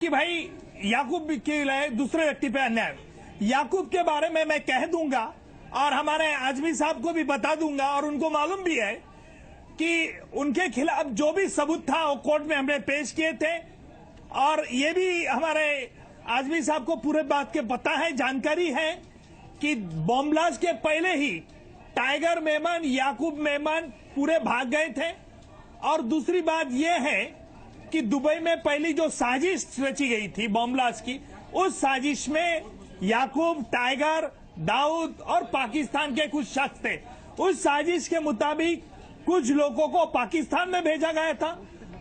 कि भाई याकूब के लिए दूसरे व्यक्ति पे अन्याय। याकूब के बारे में मैं कह दूंगा और हमारे आजमी साहब को भी बता दूंगा और उनको मालूम भी है कि उनके खिलाफ जो भी सबूत था वो कोर्ट में हमने पेश किए थे और ये भी हमारे आजमी साहब को पूरे बात के पता है, जानकारी है कि बॉम्ब ब्लास्ट के पहले ही टाइगर मेमन, याकूब मेमन पूरे भाग गए थे। और दूसरी बात यह है कि दुबई में पहली जो साजिश रची गई थी बॉम्ब ब्लास्ट की, उस साजिश में याकूब, टाइगर, दाऊद और पाकिस्तान के कुछ शख्स थे। उस साजिश के मुताबिक कुछ लोगों को पाकिस्तान में भेजा गया था,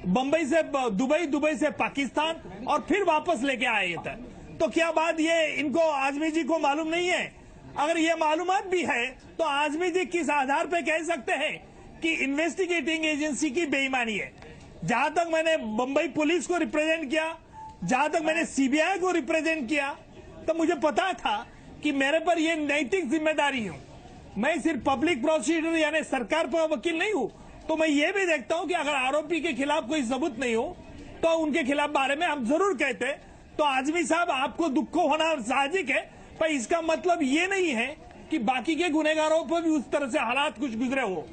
बंबई से दुबई, दुबई से पाकिस्तान और फिर वापस लेके आए थे। तो क्या बात ये इनको आजमी जी को मालूम नहीं है? अगर ये मालूमात भी है तो आजमी जी किस आधार पे कह सकते हैं कि इन्वेस्टिगेटिंग एजेंसी की बेईमानी है? जहां तक मैंने बंबई पुलिस को रिप्रेजेंट किया, जहां तक मैंने सीबीआई को रिप्रेजेंट किया, तो मुझे पता था कि मेरे पर यह नैतिक जिम्मेदारी हूं। मैं सिर्फ पब्लिक प्रोसिक्यूटर यानी सरकार पर वकील नहीं हूं, तो मैं ये भी देखता हूं कि अगर आरोपी के खिलाफ कोई सबूत नहीं हो तो उनके खिलाफ बारे में हम जरूर कहते। तो आजमी साहब, आपको दुख को होना साहजिक है, पर इसका मतलब ये नहीं है कि बाकी के गुनहगारों पर भी उस तरह से हालात कुछ गुजरे हो।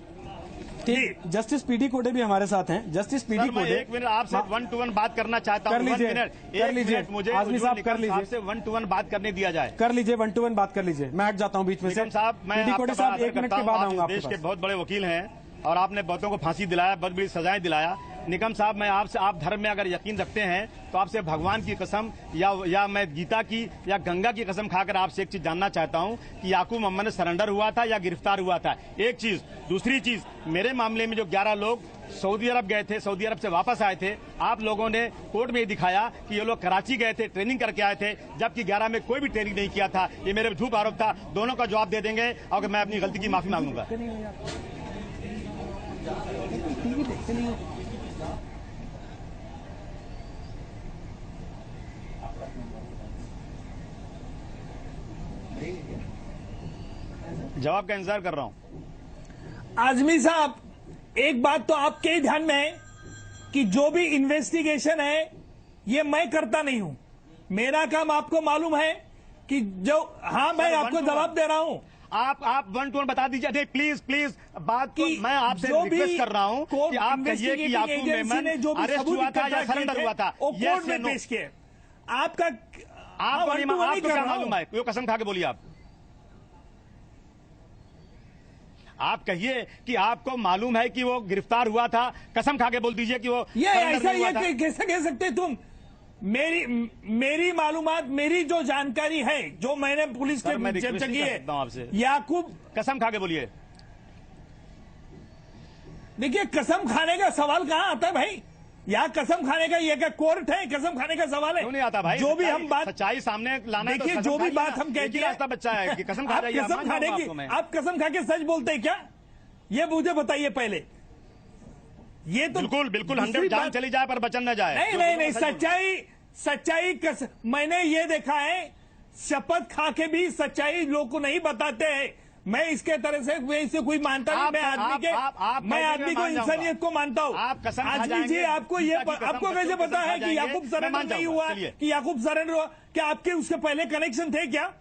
जस्टिस पीडी कोडे भी हमारे साथ हैं। जस्टिस पीडी कोडे, एक मिनट आपसे 1 to 1 बात करना चाहता हूं। कर लीजिए मुझे आजमी साहब, कर लीजिए आपसे 1 to 1 बात करने दिया जाए। कर लीजिए 1 to 1 बात कर लीजिए। मैं हट जाता हूं बीच में से। साहब, मैं पीडी कोडे साहब 1 मिनट के बाद आऊंगा आपके देश पास। के बहुत बड़े वकील हैं और आपने बहुतों को फांसी दिलाया, बहुत बड़ी सजाएं दिलाया। निकम साहब, मैं आपसे, आप धर्म में अगर यकीन रखते हैं तो आपसे भगवान की कसम या मैं गीता की या गंगा की कसम खाकर आपसे एक चीज जानना चाहता हूं कि याकूब मोहम्मद सरेंडर हुआ था या गिरफ्तार हुआ था? एक चीज। दूसरी चीज, मेरे मामले में जो 11 लोग सऊदी अरब गए थे, सऊदी अरब से वापस आए थे, आप लोगों ने कोर्ट में दिखाया कि ये लोग कराची गए थे, ट्रेनिंग करके आए थे, जबकि 11 में कोई भी ट्रेनिंग नहीं किया था। ये मेरे झूठ आरोप था। दोनों का जवाब दे देंगे और मैं अपनी गलती की माफी मांगूंगा। जवाब का इंतजार कर रहा हूं। आजमी साहब, एक बात तो आपके ही ध्यान में है कि जो भी इन्वेस्टिगेशन है ये मैं करता नहीं हूं। मेरा काम आपको मालूम है कि जो, हाँ, मैं आपको जवाब दे रहा हूं। आप 1 to 1 बता दीजिए। नहीं, प्लीज बात को मैं आपसे रिक्वेस्ट कर रहा हूं कि आप कहिए कि याकूब मेमन अरेस्ट हुआ था या सरेंडर हुआ था? कोर्ट में पेश किए। आपका आपको क्या मालूम है? वो कसम खा के बोलिए। आप कहिए कि आपको मालूम है कि वो गिरफ्तार हुआ था, कसम खा के बोल दीजिए कि वो ऐसा ये कैसे कह सकते तुम? मेरी मालूमात, मेरी जो जानकारी है, जो मैंने पुलिस के चर्चा की है, आपसे याकूब, कसम खा के बोलिए। देखिए, कसम खाने का सवाल कहां आता है भाई? यहाँ कसम खाने का ये क्या कोर्ट है? कसम खाने का सवाल है? क्यों नहीं आता भाई? जो भी हम बात, सच्चाई सामने लाना है। देखिए, जो भी बात हम कहते हैं, रास्ता बच्चा है कि कसम खा जाइए। कसम खाने की, आप कसम खा के सच बोलते हैं क्या? ये मुझे बताइए पहले। ये तो बिल्कुल 100 जान चली जाए पर बचन न जाए। नहीं, सच्चाई मैंने ये देखा है, शपथ खा के भी सच्चाई लोग को नहीं बताते हैं। मैं इसके तरह से इसे कोई मानता नहीं। मैं आदमी को, इंसानियत को मानता हूँ। आजमी जी, आपको कैसे पता है कि याकूब सरेंडर नहीं हुआ, कि याकूब सरेंडर हुआ? क्या आपके उसके पहले कनेक्शन थे क्या?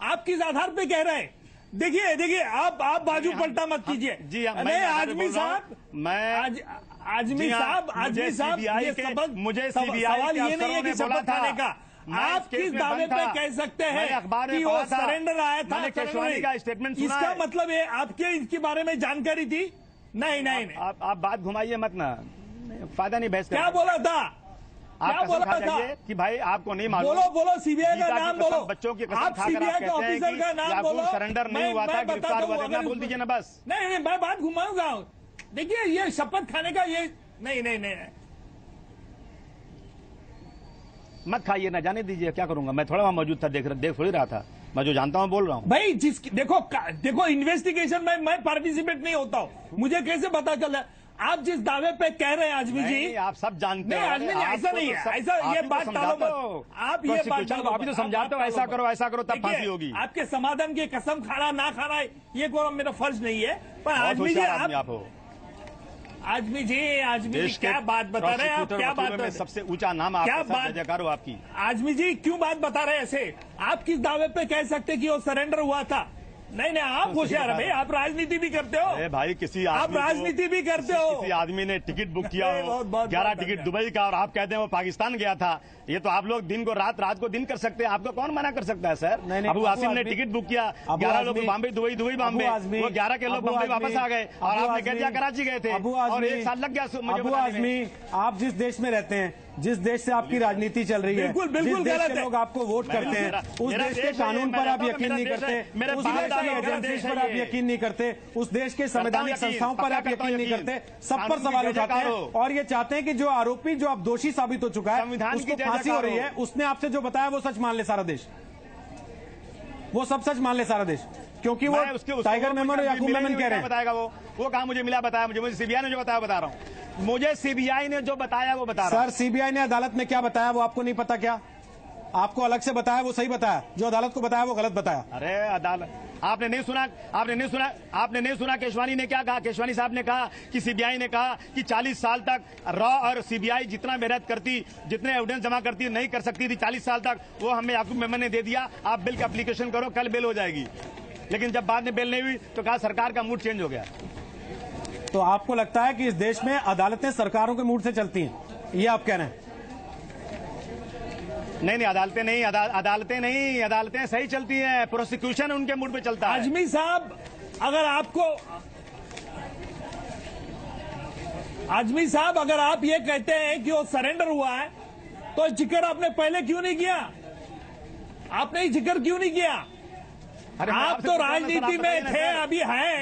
आप किस आधार पे कह रहे हैं? देखिए, आप बाजू पलटा मत कीजिए। जी, नहीं, आजमी साहब, आजमी साहब, मुझे सवाल ये नहीं है कि शपथ खाने का। आप किस दावे पे कह सकते हैं कि वो सरेंडर आया था? का स्टेटमेंट सुना इसका मतलब है आपके इसके बारे में जानकारी थी? नहीं। आप बात घुमाइए मत ना, फायदा नहीं बहस। क्या बोला था? आप बोला था कि भाई आपको नहीं मालूम। बोलो सीबीआई का नाम बोलो। बच्चों की कसम आप सीबीआई के ऑफिसर का नाम बोलो। सरेंडर नहीं हुआ था, गिरफ्तार हुआ था, बोल दीजिए ना बस। नहीं, मैं बात घुमाऊंगा। देखिए, ये शपथ खाने का ये नहीं। मत खाइए ना, जाने दीजिए। क्या करूंगा मैं? थोड़ा वहां मौजूद था, देख थोड़ी रहा था। मैं जो जानता हूं बोल रहा हूं भाई। देखो इन्वेस्टिगेशन में मैं पार्टिसिपेट नहीं होता हूं, मुझे कैसे पता चला? आप जिस दावे पे कह रहे हैं आजमी जी, आप सब जानते हैं। आजमी जी, ऐसा नहीं है। ऐसा ये बात टालो मत। आप ये बात टालो। अभी तो समझाते हो, ऐसा करो तब फांसी होगी। आपके समाधान की कसम खाना ना खाना ये कोई मेरा फर्ज नहीं है। पर आजमी जी, आजमी जी देश के क्या बात बता रहे हैं आप? prosecutor क्या बात वकीलों में बता- सबसे ऊंचा नाम क्या आपका, बात- सब जयकार हो आपकी। आजमी जी क्यों बात बता रहे हैं ऐसे? आप किस दावे पे कह सकते कि वो सरेंडर हुआ था? नहीं आप होशियार है भाई, आप राजनीति भी करते हो। अरे भाई किसी आप आदमी को- राजनीति भी करते हो। किसी आदमी ने टिकट बुक किया अरे, हो बहुत- बहुत- 11 बहुत टिकट धन्यवाद। दुबई का, और आप कहते हैं वो पाकिस्तान गया था। ये तो आप लोग दिन को रात, रात को दिन कर सकते हैं। आपको कौन मना कर सकता है सर? नहीं, अबू अबू आसिम ने आजमी- टिकट बुक किया, अबू 11 लोग आजमी- बॉम्बे, दुबई बॉम्बे, अबू आजमी- वो 11 के लोग अबू बॉम्बे आजमी- वापस आ गए, और अबू आपने कह दिया आजमी- कराची गए थे, अबू और आजमी- 1 साल लग गया मुझे अबू बताने में। आजमी, आप जिस देश में रहते हैं, जिस देश से आपकी राजनीति चल रही है, बिल्कुल- बिल्कुल जिस देश गलत के है। लोग आपको वोट करते हैं, उस मेरा देश के देश है, कानून मैं पर आप कहता हूं यकीन मेरा नहीं देश करते, है, मेरे उस बाप देश दादा की का एजेंसीज देश है पर आप ये। यकीन नहीं करते, उस देश के संवैधानिक यकीन, संस्थाओं पर पक्का आप करता हूं यकीन नहीं यकीन। करते, सब पर कानून की सवाल जय उठाते जयकार हैं हो। और ये चाहते हैं कि जो आरोपी, जो अब दोषी साबित हो चुका है, संविधान की उसको जय फांसी हो जयकार रही है, हो। उसने आपसे जो बताया वो सच मान ले सारा देश, वो सब सच मान ले सारा देश, क्योंकि वो मैं उसको टाइगर मेमन और याकूब मेमन कह रहे हैं। बताएगा वो कहा मुझे मिला, बताया मुझे सीबीआई ने जो बताया बता रहा हूँ, मुझे सीबीआई ने जो बताया वो बता रहा हूँ। सर सीबीआई ने अदालत में क्या बताया वो आपको नहीं पता क्या? आपको अलग से बताया वो सही बताया, जो अदालत को बताया वो गलत बताया। अरे अदालत, आपने नहीं सुना केशवानी ने क्या कहा? केशवानी साहब ने कहा कि सीबीआई ने कहा कि 40 साल तक रॉ और सीबीआई जितना मेहनत करती, जितने एविडेंस जमा करती, नहीं कर सकती थी 40 साल तक, वो हमें याकूब मेमन ने दे दिया। आप बिल का एप्लीकेशन करो, कल बेल हो जाएगी। लेकिन जब बाद में बेल नहीं हुई तो कहा सरकार का मूड चेंज हो गया। तो आपको लगता है कि इस देश में अदालतें सरकारों के मूड से चलती हैं, ये आप कह रहे हैं? नहीं अदालतें सही चलती हैं, प्रोसिक्यूशन उनके मूड पे चलता है। आजमी साहब, अगर आप ये कहते हैं कि वो सरेंडर हुआ है, तो जिक्र आपने पहले क्यों नहीं किया? आपने जिक्र क्यों नहीं किया? अरे मैं आप आपसे तो पूछ रहा हूं, सर, आप राजनीति में बताइए ना, थे, सर। अभी हैं।